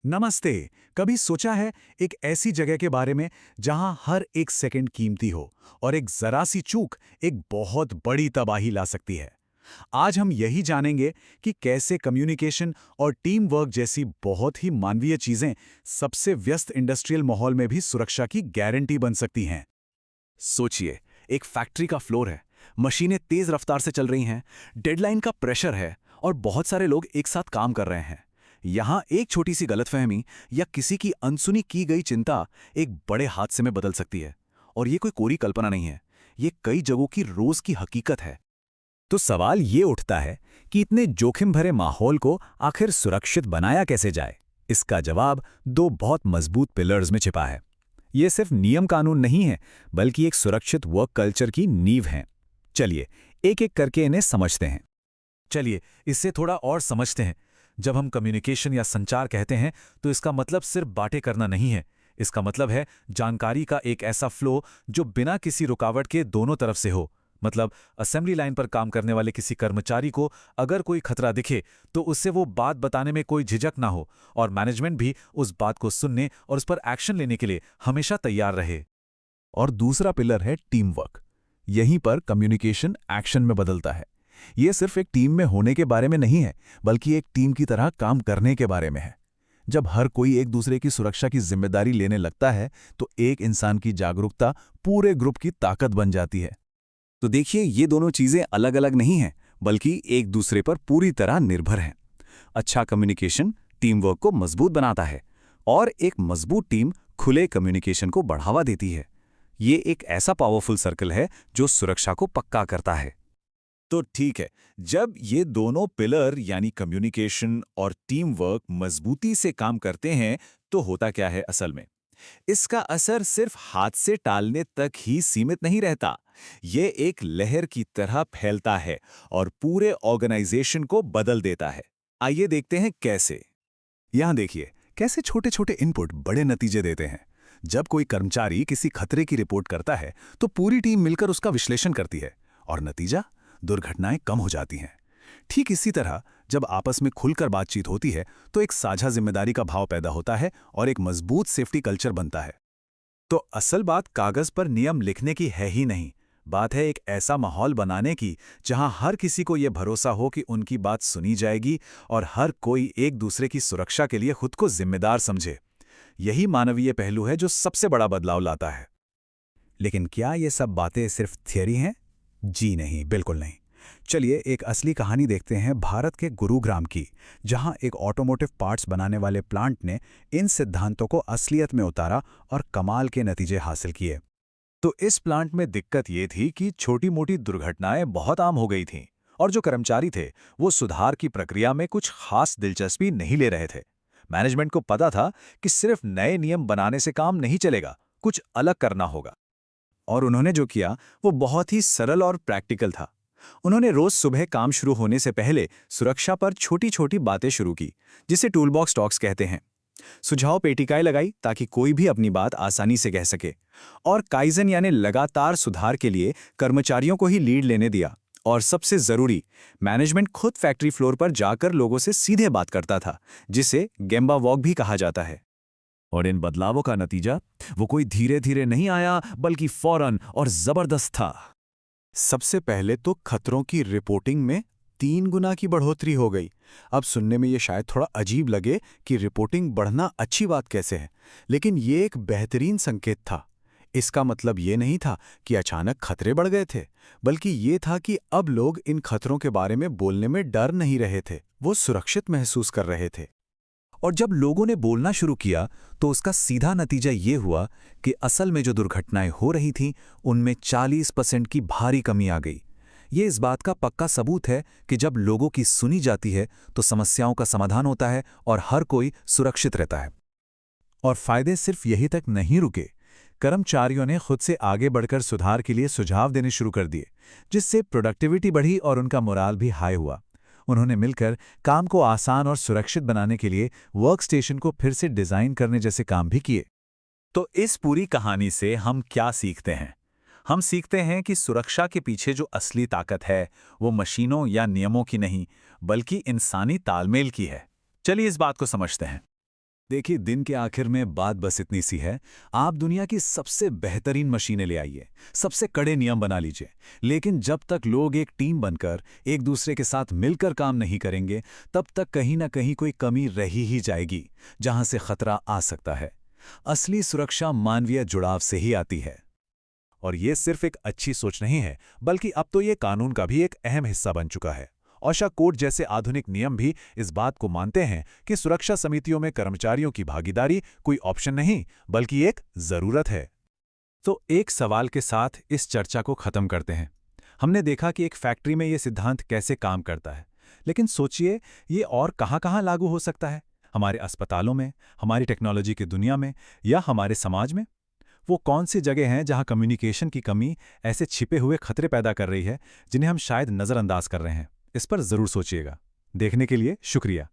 नमस्ते। कभी सोचा है एक ऐसी जगह के बारे में जहां हर एक सेकंड कीमती हो और एक जरा सी चूक एक बहुत बड़ी तबाही ला सकती है। आज हम यही जानेंगे कि कैसे कम्युनिकेशन और टीम वर्क जैसी बहुत ही मानवीय चीजें सबसे व्यस्त इंडस्ट्रियल माहौल में भी सुरक्षा की गारंटी बन सकती हैं। सोचिए, एक फैक्ट्री का फ्लोर है। मशीनें तेज रफ्तार से चल रही हैं, डेडलाइन का प्रेशर है और बहुत सारे लोग एक साथ काम कर रहे हैं। यहां एक छोटी सी गलतफहमी या किसी की अनसुनी की गई चिंता एक बड़े हादसे में बदल सकती है। और ये कोई कोरी कल्पना नहीं है, ये कई जगहों की रोज की हकीकत है। तो सवाल ये उठता है कि इतने जोखिम भरे माहौल को आखिर सुरक्षित बनाया कैसे जाए। इसका जवाब दो बहुत मजबूत पिलर्स में छिपा है। ये सिर्फ नियम कानून नहीं है, बल्कि एक सुरक्षित वर्क कल्चर की नींव है। चलिए एक एक करके इन्हें समझते हैं। चलिए इससे थोड़ा और समझते हैं। जब हम कम्युनिकेशन या संचार कहते हैं तो इसका मतलब सिर्फ बातें करना नहीं है। इसका मतलब है जानकारी का एक ऐसा फ्लो जो बिना किसी रुकावट के दोनों तरफ से हो। मतलब असेंबली लाइन पर काम करने वाले किसी कर्मचारी को अगर कोई खतरा दिखे तो उससे वो बात बताने में कोई झिझक ना हो, और मैनेजमेंट भी उस बात को सुनने और उस पर एक्शन लेने के लिए हमेशा तैयार रहे। और दूसरा पिलर है टीम वर्क। यहीं पर कम्युनिकेशन एक्शन में बदलता है। ये सिर्फ एक टीम में होने के बारे में नहीं है, बल्कि एक टीम की तरह काम करने के बारे में है। जब हर कोई एक दूसरे की सुरक्षा की जिम्मेदारी लेने लगता है तो एक इंसान की जागरूकता पूरे ग्रुप की ताकत बन जाती है। तो देखिए, ये दोनों चीजें अलग अलग नहीं हैं, बल्कि एक दूसरे पर पूरी तरह निर्भर हैं। अच्छा कम्युनिकेशन टीम वर्क को मजबूत बनाता है और एक मजबूत टीम खुले कम्युनिकेशन को बढ़ावा देती है। ये एक ऐसा पावरफुल सर्कल है जो सुरक्षा को पक्का करता है। तो ठीक है, जब ये दोनों पिलर यानी कम्युनिकेशन और टीम वर्क मजबूती से काम करते हैं तो होता क्या है असल में? इसका असर सिर्फ हादसे टालने तक ही सीमित नहीं रहता। ये एक लहर की तरह फैलता है और पूरे ऑर्गेनाइजेशन को बदल देता है। आइए देखते हैं कैसे। यहां देखिए कैसे छोटे छोटे इनपुट बड़े नतीजे देते हैं। जब कोई कर्मचारी किसी खतरे की रिपोर्ट करता है तो पूरी टीम मिलकर उसका विश्लेषण करती है और नतीजा, दुर्घटनाएं कम हो जाती हैं। ठीक इसी तरह जब आपस में खुलकर बातचीत होती है तो एक साझा जिम्मेदारी का भाव पैदा होता है और एक मजबूत सेफ्टी कल्चर बनता है। तो असल बात कागज पर नियम लिखने की है ही नहीं, बात है एक ऐसा माहौल बनाने की जहां हर किसी को यह भरोसा हो कि उनकी बात सुनी जाएगी और हर कोई एक दूसरे की सुरक्षा के लिए खुद को जिम्मेदार समझे। यही मानवीय पहलू है जो सबसे बड़ा बदलाव लाता है। लेकिन क्या ये सब बातें सिर्फ थियरी हैं? जी नहीं, बिल्कुल नहीं। चलिए एक असली कहानी देखते हैं भारत के गुरुग्राम की, जहां एक ऑटोमोटिव पार्ट्स बनाने वाले प्लांट ने इन सिद्धांतों को असलियत में उतारा और कमाल के नतीजे हासिल किए। तो इस प्लांट में दिक्कत ये थी कि छोटी-मोटी दुर्घटनाएं बहुत आम हो गई थीं और जो कर्मचारी थे वो सुधार की प्रक्रिया में कुछ खास दिलचस्पी नहीं ले रहे थे। मैनेजमेंट को पता था कि सिर्फ नए नियम बनाने से काम नहीं चलेगा, कुछ अलग करना होगा। और उन्होंने जो किया वो बहुत ही सरल और प्रैक्टिकल था। उन्होंने रोज सुबह काम शुरू होने से पहले सुरक्षा पर छोटी-छोटी बातें शुरू की, जिसे टूलबॉक्स टॉक्स कहते हैं। सुझाव पेटिकाएं लगाई ताकि कोई भी अपनी बात आसानी से कह सके, और काइजन यानी लगातार सुधार के लिए कर्मचारियों को ही लीड लेने दिया। और सबसे जरूरी, मैनेजमेंट खुद फैक्ट्री फ्लोर पर जाकर लोगों से सीधे बात करता था, जिसे गेम्बा वॉक भी कहा जाता है। और इन बदलावों का नतीजा वो कोई धीरे धीरे नहीं आया, बल्कि फौरन और जबरदस्त था। सबसे पहले तो खतरों की रिपोर्टिंग में 3 गुना की बढ़ोतरी हो गई। अब सुनने में ये शायद थोड़ा अजीब लगे कि रिपोर्टिंग बढ़ना अच्छी बात कैसे है, लेकिन ये एक बेहतरीन संकेत था। इसका मतलब ये नहीं था कि अचानक खतरे बढ़ गए थे, बल्कि ये था कि अब लोग इन खतरों के बारे में बोलने में डर नहीं रहे थे, वो सुरक्षित महसूस कर रहे थे। और जब लोगों ने बोलना शुरू किया तो उसका सीधा नतीजा ये हुआ कि असल में जो दुर्घटनाएं हो रही थीं उनमें 40% की भारी कमी आ गई। ये इस बात का पक्का सबूत है कि जब लोगों की सुनी जाती है तो समस्याओं का समाधान होता है और हर कोई सुरक्षित रहता है। और फायदे सिर्फ यही तक नहीं रुके। कर्मचारियों ने खुद से आगे बढ़कर सुधार के लिए सुझाव देने शुरू कर दिए, जिससे प्रोडक्टिविटी बढ़ी और उनका मोराल भी हाई हुआ। उन्होंने मिलकर काम को आसान और सुरक्षित बनाने के लिए वर्क स्टेशन को फिर से डिजाइन करने जैसे काम भी किए। तो इस पूरी कहानी से हम क्या सीखते हैं? हम सीखते हैं कि सुरक्षा के पीछे जो असली ताकत है वो मशीनों या नियमों की नहीं, बल्कि इंसानी तालमेल की है। चलिए इस बात को समझते हैं। देखिए, दिन के आखिर में बात बस इतनी सी है। आप दुनिया की सबसे बेहतरीन मशीनें ले आइए, सबसे कड़े नियम बना लीजिए, लेकिन जब तक लोग एक टीम बनकर एक दूसरे के साथ मिलकर काम नहीं करेंगे, तब तक कहीं ना कहीं कोई कमी रह ही जाएगी, जहां से खतरा आ सकता है। असली सुरक्षा मानवीय जुड़ाव से ही आती है। और ये सिर्फ एक अच्छी सोच नहीं है, बल्कि अब तो ये कानून का भी एक अहम हिस्सा बन चुका है। ओशा कोड जैसे आधुनिक नियम भी इस बात को मानते हैं कि सुरक्षा समितियों में कर्मचारियों की भागीदारी कोई ऑप्शन नहीं, बल्कि एक जरूरत है। तो एक सवाल के साथ इस चर्चा को खत्म करते हैं। हमने देखा कि एक फैक्ट्री में ये सिद्धांत कैसे काम करता है, लेकिन सोचिए, ये और कहाँ-कहाँ लागू हो सकता है? हमारे अस्पतालों में, हमारी टेक्नोलॉजी की दुनिया में, या हमारे समाज में? वो कौन सी जगह हैं जहां कम्युनिकेशन की कमी ऐसे छिपे हुए खतरे पैदा कर रही है, जिन्हें हम शायद नज़रअंदाज कर रहे हैं? इस पर ज़रूर सोचिएगा। देखने के लिए शुक्रिया।